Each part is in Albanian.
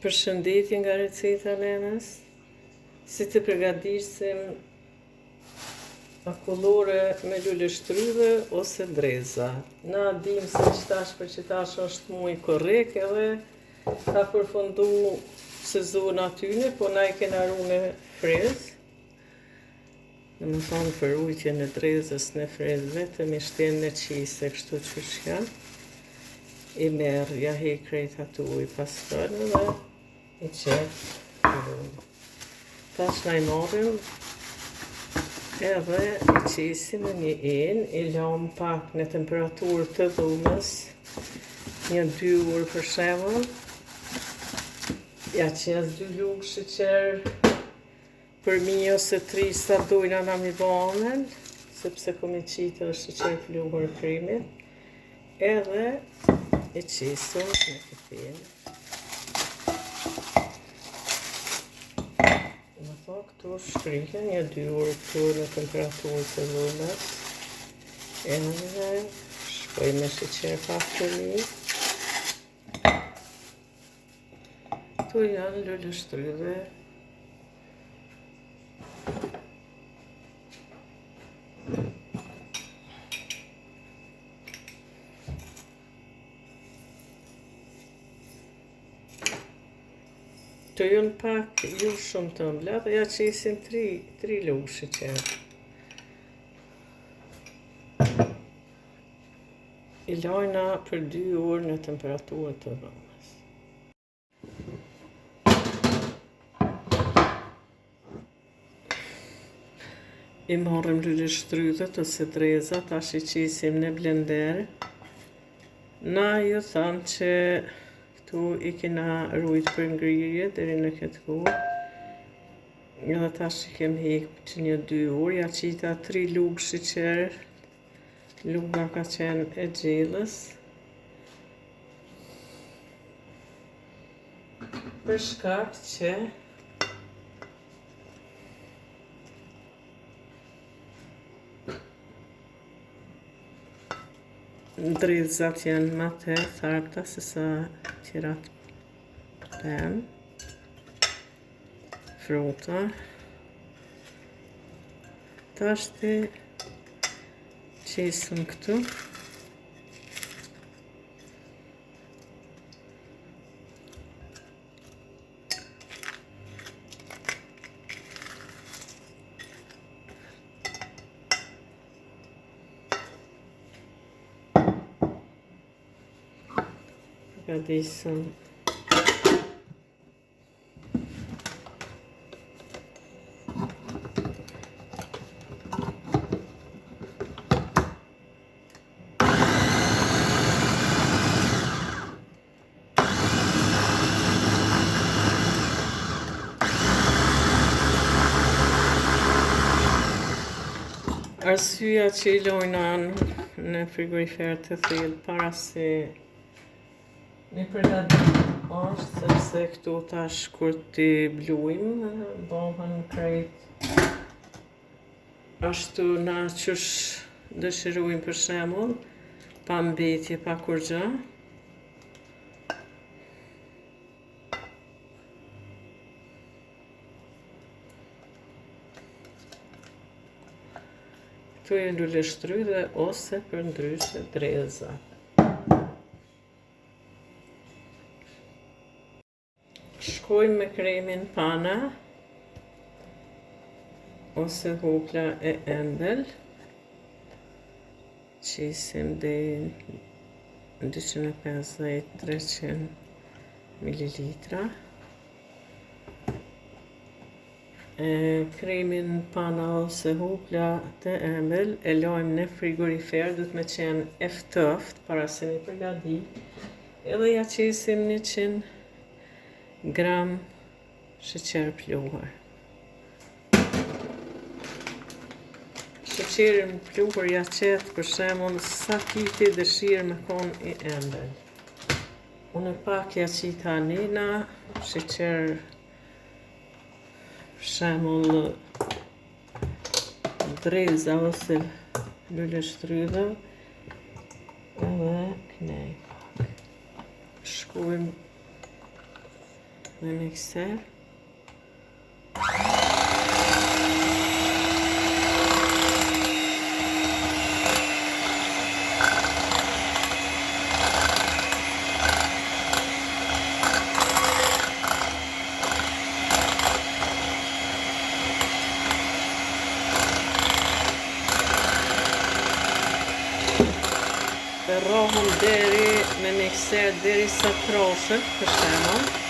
Përshëndetje nga receta Lenës. Si të përgatisim akullore me lule shtrydhe ose dreza. Na dim se qitash për qitash është muj korrek edhe ka përfundu sezon atyne, po na I kena ru me frezë. Në më thonë për ujtje në drezës në frezë vetëm I shten në qise, kështu që shka. I merë, ja hek krejt atë uj paskën dhe I qef. Tash na I marrim edhe I qisim në një enë, I lam pak në temperaturë të dhumës, një 2 orë për shembull. Ja qes 2 lugë sheqer për mi ose 3 sa dojna na mi banën, sepse kom I qitë edhe sheqer pluhur krimit. Edhe I qisur në këtin. Më tha këtu shkrihen një 2 orë këtu në temperaturë të dhumës. Edhe shkoj me sheqer pak të mi. Këtu janë lule shtrydhe. Të jënë pak ju shumë të ëmbla dhe ja qisim 3 lugë sheqer. I lajna për 2 orë në temperaturë të dhumës. I marrim lule shtrydhet ose drezat, tash I qisim në blender. Na ju thamë që këtu I kena rujt për ngrirje deri në këtë kohë. Edhe tash I kem hek që një 2 orë, ja qita 3 lugë sheqer. Luga ka qenë e gjellës. Për shkak që drezat janë ma të tharpta se sa tjerat pemë, fruta. Tash të qesëm këtu. Përgatisim arsyeja që I lojna në frigorifer të thellë para se mi përgatit është sepse këtu tash kur t'i blujmë, bëhen krejt ashtu na qësh dëshirojmë për shembull, pa mbetje, pa kur gjë. Këtu e lule shtrydhe ose për ndryshe dreza. Shkojmë me kremin pana ose hopla e embël. Qisim deri 250-300 ml. Kremin pana ose hopla të embël e lajmë në frigorifer, duhet me qenë e ftoftë para se mi përgatit. Edhe ja qisim 100 gram sheqer pluhur. Sheqerin pluhur ja qet për shembull sa kiti dëshirë me kon I embël. Unë pak ja qita nina sheqer për shembull dreza ose lule shtrydhe edhe knej. Shkojmë me mikser. Rohëm me mikser deri sa troshet, për shembull.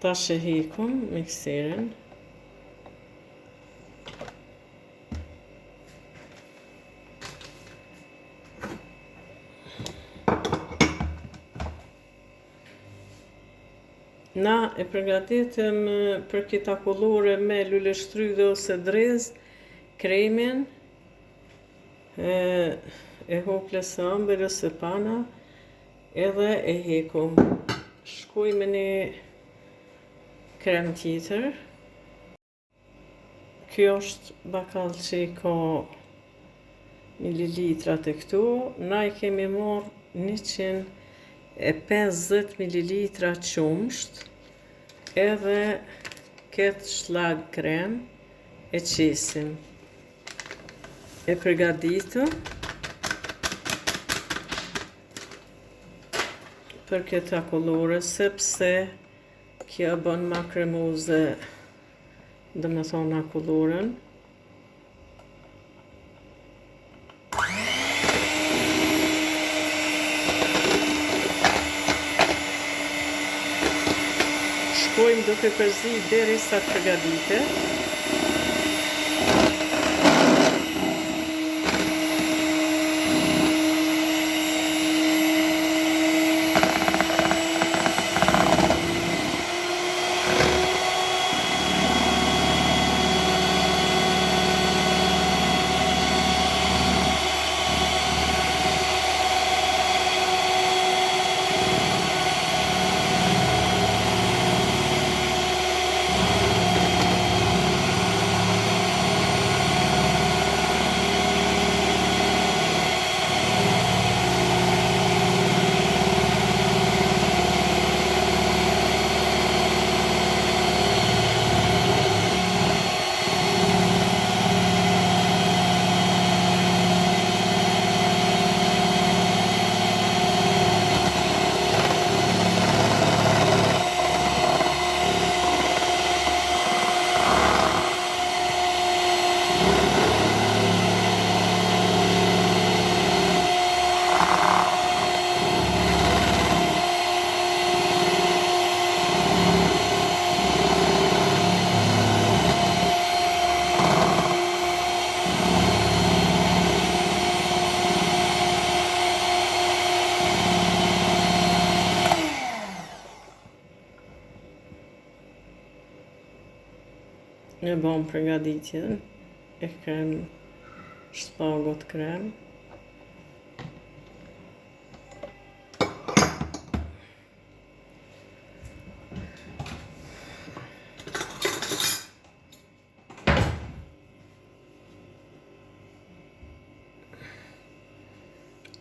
Tash e hikum mikserin. Na e përgatitëm për këta kullore me lule shtrydhe ose drez, kremin, e hoplës së ëmbël ose pana, edhe e hekum. Shkuj me një krem tjetër. Kjo është bakall që i ka mililitrat e këtu. Na i kemi marrë 150 mililitra qumsht, edhe këtë shlag krem e qesim. E përgatitëm për këta kullore, sepse kjo bën ma kremoze, dhe me thona kulloren. Shkojmë duke përzi deri sa të përgatitet. E bom përgatitjen e krem shpagot krem.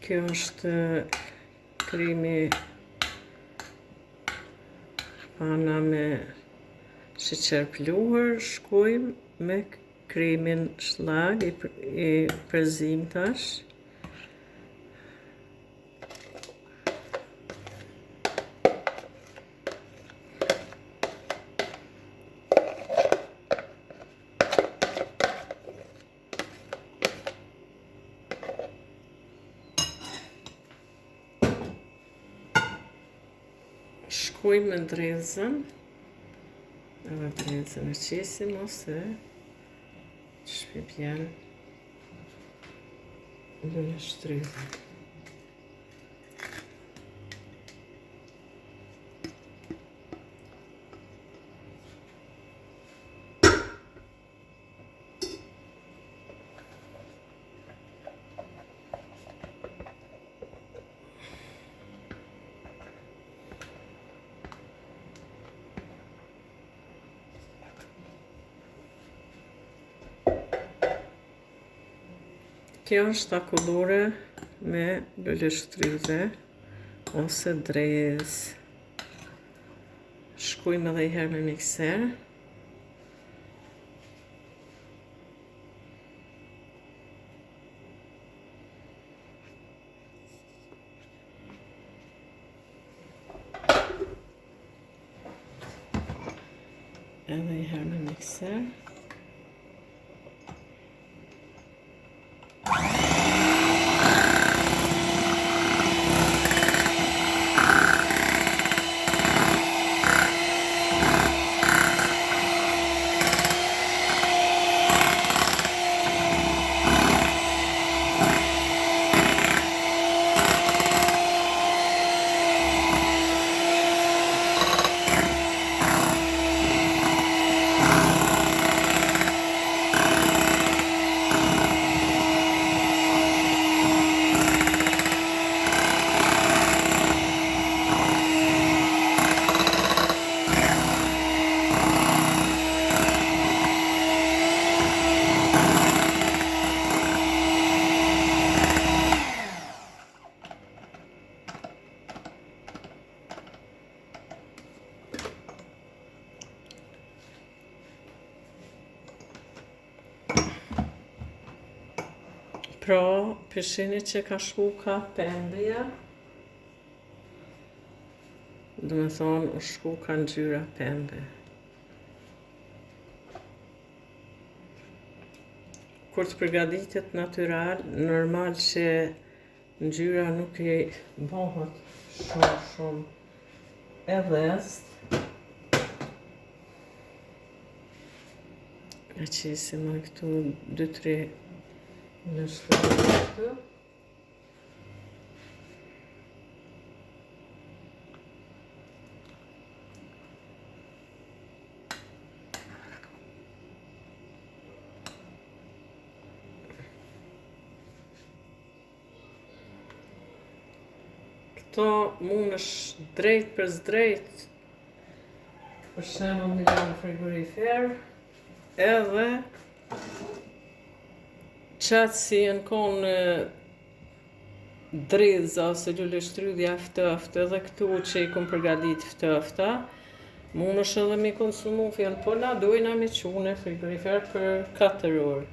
Kjo është kremi pana me sheqer pluhur, shkojmë me kremin shlag i prezim tash. Shkojmë me drezën, edhe drezën e qesim ose shpipjen lule shtrydhe. Kjo është akullore me lule shtrydhe ose drezë. Shkojmë edhe i herë me mikser. Edhe i herë me mikser. Pra, peshini që ka shku ka pembeja, do me thonë u shku ka ngjyra pembe. Kur të përgatitet natyral, normal që ngjyra nuk i bëhet shumë e dhest. E qesim me këtu 2-3 në shtrydhe. Këto mundesh drejt për drejt, për shembull me lënë frigorifer, edhe qatë si në konë dreza ose lule shtrydhja ftoftë, edhe këtu që i kom përgatit ftofta, mundesh edhe me konsumu fjallë, po na dojna me qune frigorifer për 4 orë.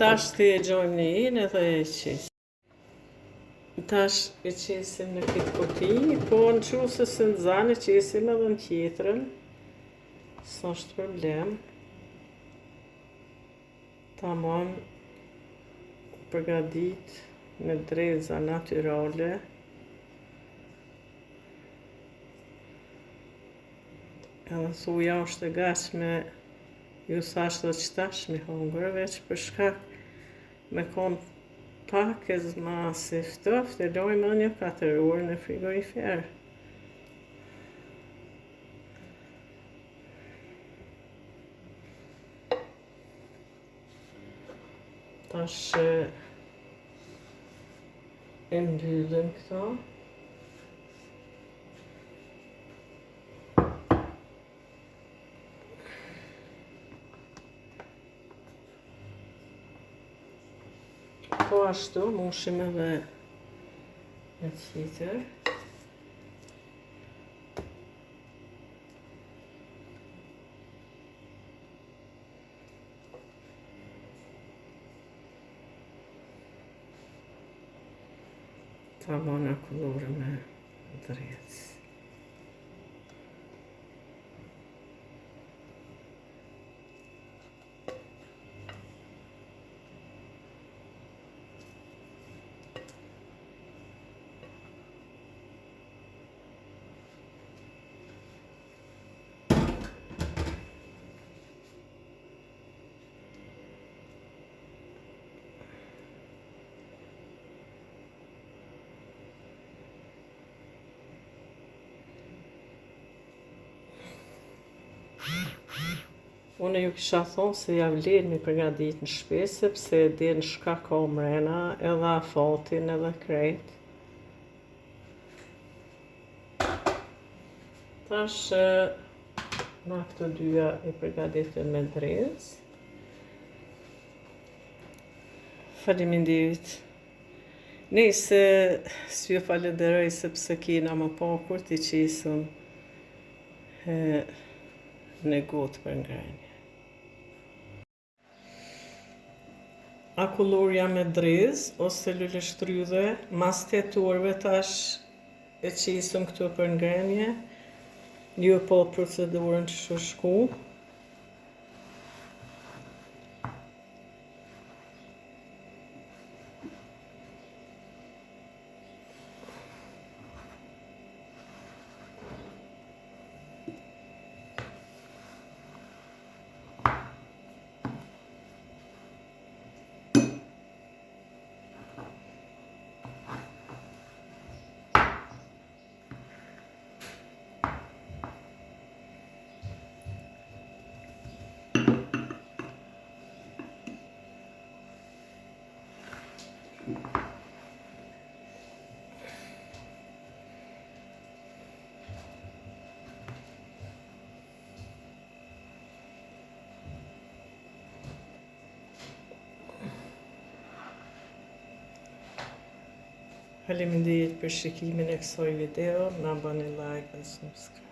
Tash të e gjojmë një inë edhe e qesim. Tash e qesim në këtë koti, po në quse se në zanë e qesim edhe në tjetrën, s'është problem. Tamam përgatit me dreza natyrale. Edhe thuja është e gatshme, ju thash dhe që tash mi hongër, veç për shkak me konë pak ma si ftoft e lojmë një 4 orë në frigorifer. Tash e mbyllim këto. Po ashtu, mushim edhe një tjetër. Ta mana kullore me drejtës. Unë ju kisha thonë se ja vlen mi përgadit në shtëpi sepse e din shka ka mrena, edhe afatin edhe krejt. Tash na këto dyja i përgatitem me drejtës. Faleminderit. Nëse s'ju falenderoj sepse kena më pakur t'i qesëm në gotë për ngrënie. Akullorja me drezë ose lule shtrydhe, mas 8 orëve tash e qesëm këtu për ngrënie. Ju po procedurën që shku. Faleminderit për shikimin e kësaj video, na bani like dhe subscribe.